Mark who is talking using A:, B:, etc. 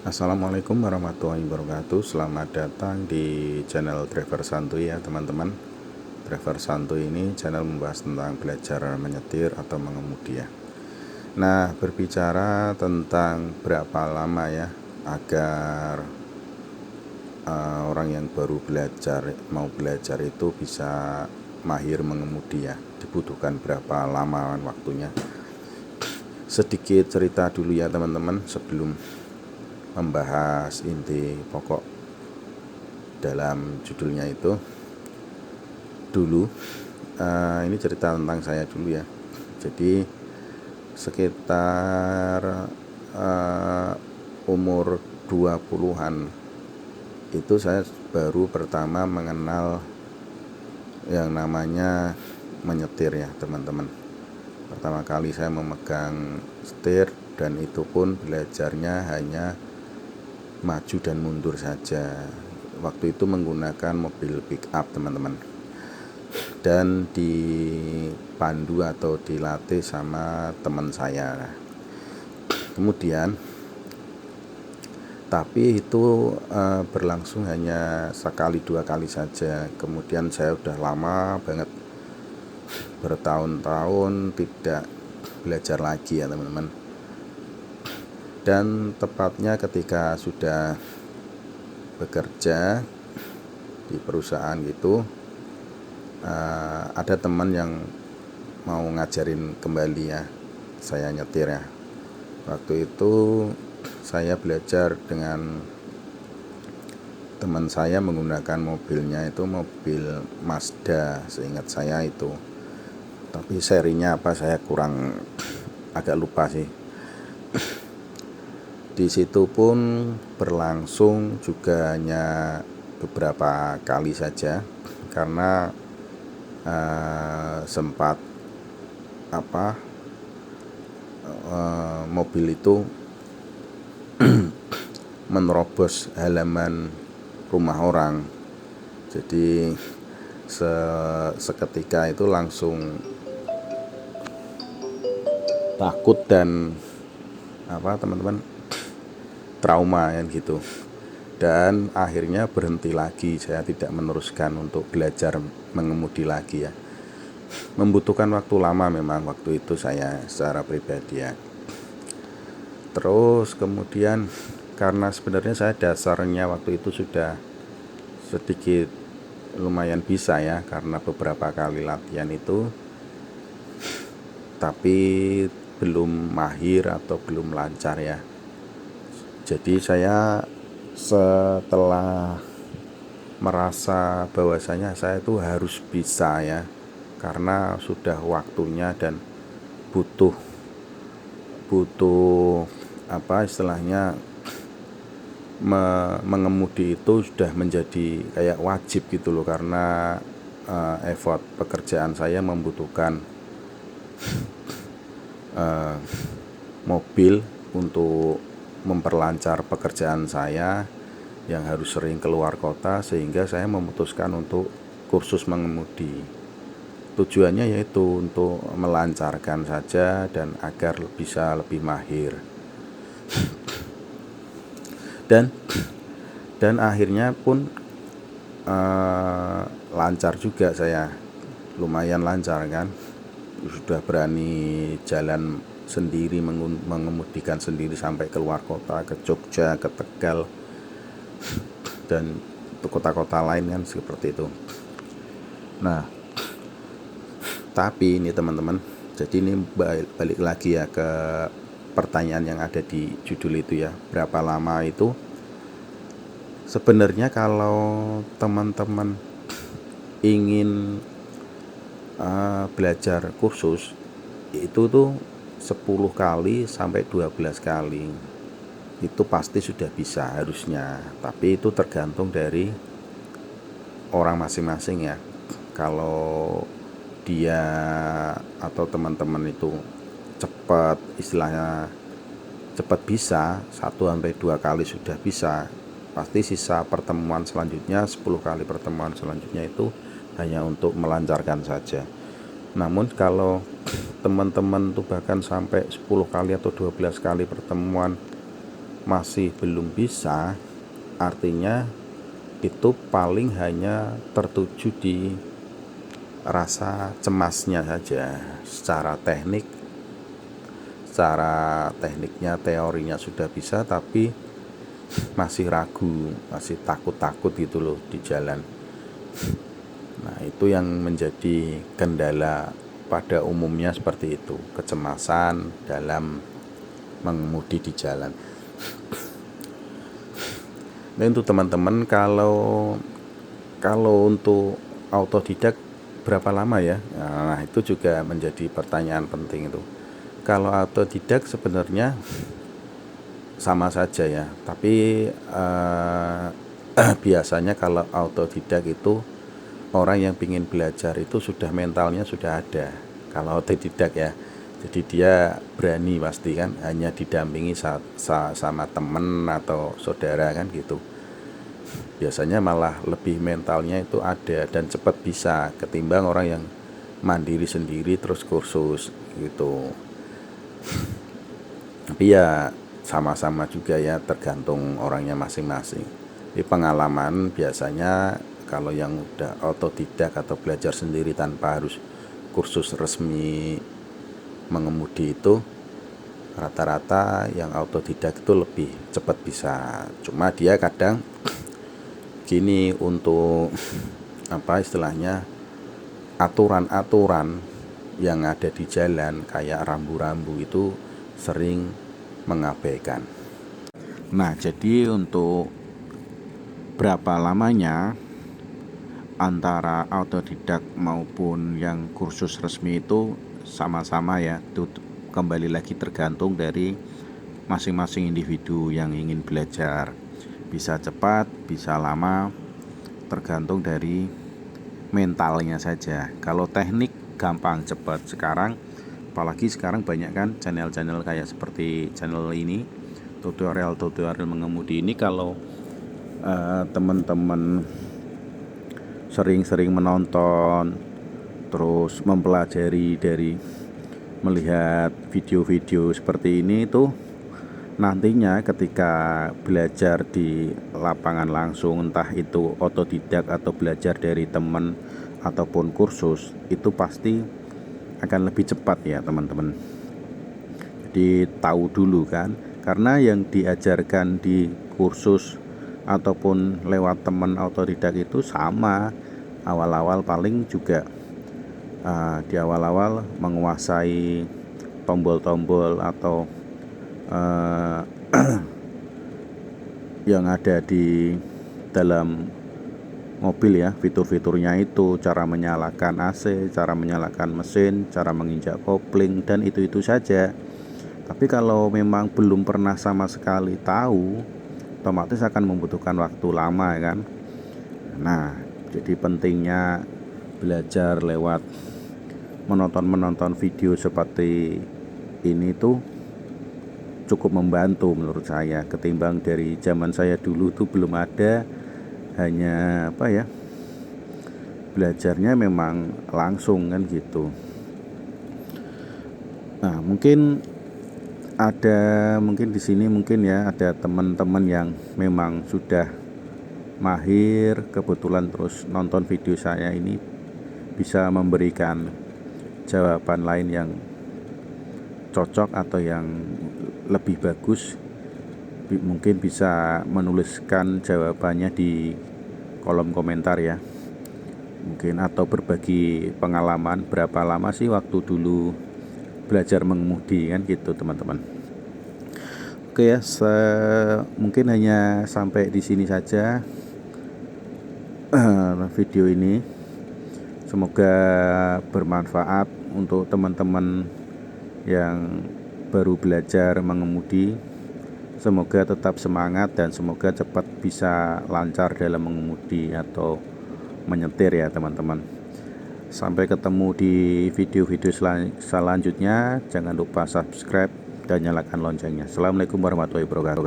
A: Assalamualaikum warahmatullahi wabarakatuh. Selamat datang di channel Driver Santuy ya teman-teman. Driver Santuy ini channel membahas tentang belajar menyetir atau mengemudi ya. Nah, berbicara tentang berapa lama ya agar orang yang baru mau belajar itu bisa mahir mengemudi ya. Dibutuhkan berapa lama waktunya. Sedikit cerita dulu ya teman-teman sebelum membahas inti pokok dalam judulnya itu. Dulu ini cerita tentang saya dulu ya. Jadi sekitar umur 20-an itu saya baru pertama mengenal yang namanya menyetir ya teman-teman. Pertama kali saya memegang setir, dan itu pun belajarnya hanya maju dan mundur saja. Waktu itu menggunakan mobil pick up teman-teman, dan dipandu atau dilatih sama teman saya. Kemudian tapi itu berlangsung hanya sekali dua kali saja. Kemudian saya udah lama banget, bertahun-tahun tidak belajar lagi ya teman-teman. Dan tepatnya ketika sudah bekerja di perusahaan gitu, ada teman yang mau ngajarin kembali ya saya nyetir ya. Waktu itu saya belajar dengan teman saya menggunakan mobilnya itu mobil Mazda, seingat saya itu. Tapi serinya apa saya kurang, agak lupa sih. Di situ pun berlangsung juga hanya beberapa kali saja, karena sempat mobil itu menerobos halaman rumah orang. Jadi seketika itu langsung takut dan teman-teman trauma kan gitu. Dan akhirnya berhenti lagi, saya tidak meneruskan untuk belajar mengemudi lagi ya. Membutuhkan waktu lama memang waktu itu saya secara pribadi ya. Terus kemudian karena sebenarnya saya dasarnya waktu itu sudah sedikit lumayan bisa ya, karena beberapa kali latihan itu, tapi belum mahir atau belum lancar ya. Jadi saya setelah merasa bahwasanya saya itu harus bisa ya, karena sudah waktunya dan butuh istilahnya mengemudi itu sudah menjadi kayak wajib gitu loh, karena effort pekerjaan saya membutuhkan mobil untuk memperlancar pekerjaan saya yang harus sering keluar kota, sehingga saya memutuskan untuk kursus mengemudi. Tujuannya yaitu untuk melancarkan saja dan agar bisa lebih mahir. Dan akhirnya pun lancar juga, saya lumayan lancar kan. Sudah berani jalan sendiri, mengemudikan sendiri sampai keluar kota, ke Jogja, ke Tegal, dan kota-kota lain kan seperti itu. Nah, tapi ini teman-teman, jadi ini balik lagi ya ke pertanyaan yang ada di judul itu ya, berapa lama itu. Sebenarnya kalau teman-teman ingin belajar kursus itu tuh 10 kali sampai 12 kali itu pasti sudah bisa harusnya, tapi itu tergantung dari orang masing-masing ya. Kalau dia atau teman-teman itu cepat, istilahnya cepat bisa 1-2 kali sudah bisa, pasti sisa pertemuan selanjutnya, 10 kali pertemuan selanjutnya itu hanya untuk melancarkan saja. Namun kalau teman-teman tuh bahkan sampai 10 kali atau 12 kali pertemuan masih belum bisa, artinya itu paling hanya tertuju di rasa cemasnya saja. Secara tekniknya, teorinya sudah bisa, tapi masih ragu, masih takut-takut gitu loh di jalan. Nah, itu yang menjadi kendala pada umumnya, seperti itu, kecemasan dalam mengemudi di jalan. Nah, untuk teman-teman, kalau untuk autodidak berapa lama ya? Nah, itu juga menjadi pertanyaan penting itu. Kalau autodidak sebenarnya sama saja ya, tapi biasanya kalau autodidak itu orang yang ingin belajar itu sudah mentalnya sudah ada. Kalau autodidak ya, jadi dia berani pasti kan, hanya didampingi sama temen atau saudara kan gitu. Biasanya malah lebih mentalnya itu ada dan cepat bisa ketimbang orang yang mandiri sendiri terus kursus gitu. Tapi ya sama-sama juga ya, tergantung orangnya masing-masing. Di pengalaman biasanya kalau yang udah autodidak atau belajar sendiri tanpa harus kursus resmi mengemudi itu, rata-rata yang autodidak itu lebih cepat bisa. Cuma dia kadang gini, untuk apa istilahnya, aturan-aturan yang ada di jalan kayak rambu-rambu itu sering mengabaikan. Nah, jadi untuk berapa lamanya antara autodidak maupun yang kursus resmi itu sama-sama ya, itu kembali lagi tergantung dari masing-masing individu yang ingin belajar. Bisa cepat, bisa lama, tergantung dari mentalnya saja. Kalau teknik gampang cepat. Apalagi sekarang banyak kan channel-channel kayak seperti channel ini, tutorial mengemudi ini. Kalau teman-teman sering-sering menonton, terus mempelajari dari melihat video-video seperti ini, itu nantinya ketika belajar di lapangan langsung, entah itu otodidak atau belajar dari teman ataupun kursus, itu pasti akan lebih cepat ya teman-teman. Jadi tahu dulu kan, karena yang diajarkan di kursus ataupun lewat teman autodidak itu sama. Awal-awal paling juga di awal-awal menguasai tombol-tombol atau yang ada di dalam mobil ya, fitur-fiturnya itu, cara menyalakan AC, cara menyalakan mesin, cara menginjak kopling, dan itu saja. Tapi kalau memang belum pernah sama sekali tahu, otomatis akan membutuhkan waktu lama kan. Nah, jadi pentingnya belajar lewat menonton video seperti ini tuh cukup membantu menurut saya, ketimbang dari zaman saya dulu tuh belum ada, hanya belajarnya memang langsung kan gitu. Nah, mungkin di sini ada teman-teman yang memang sudah mahir, kebetulan terus nonton video saya ini bisa memberikan jawaban lain yang cocok atau yang lebih bagus. Mungkin bisa menuliskan jawabannya di kolom komentar ya, mungkin, atau berbagi pengalaman berapa lama sih waktu dulu belajar mengemudi kan gitu teman-teman. Oke ya, mungkin hanya sampai di sini saja video ini. Semoga bermanfaat untuk teman-teman yang baru belajar mengemudi. Semoga tetap semangat dan semoga cepat bisa lancar dalam mengemudi atau menyetir ya teman-teman. Sampai ketemu di video-video selanjutnya. Jangan lupa subscribe dan nyalakan loncengnya. Assalamualaikum warahmatullahi wabarakatuh.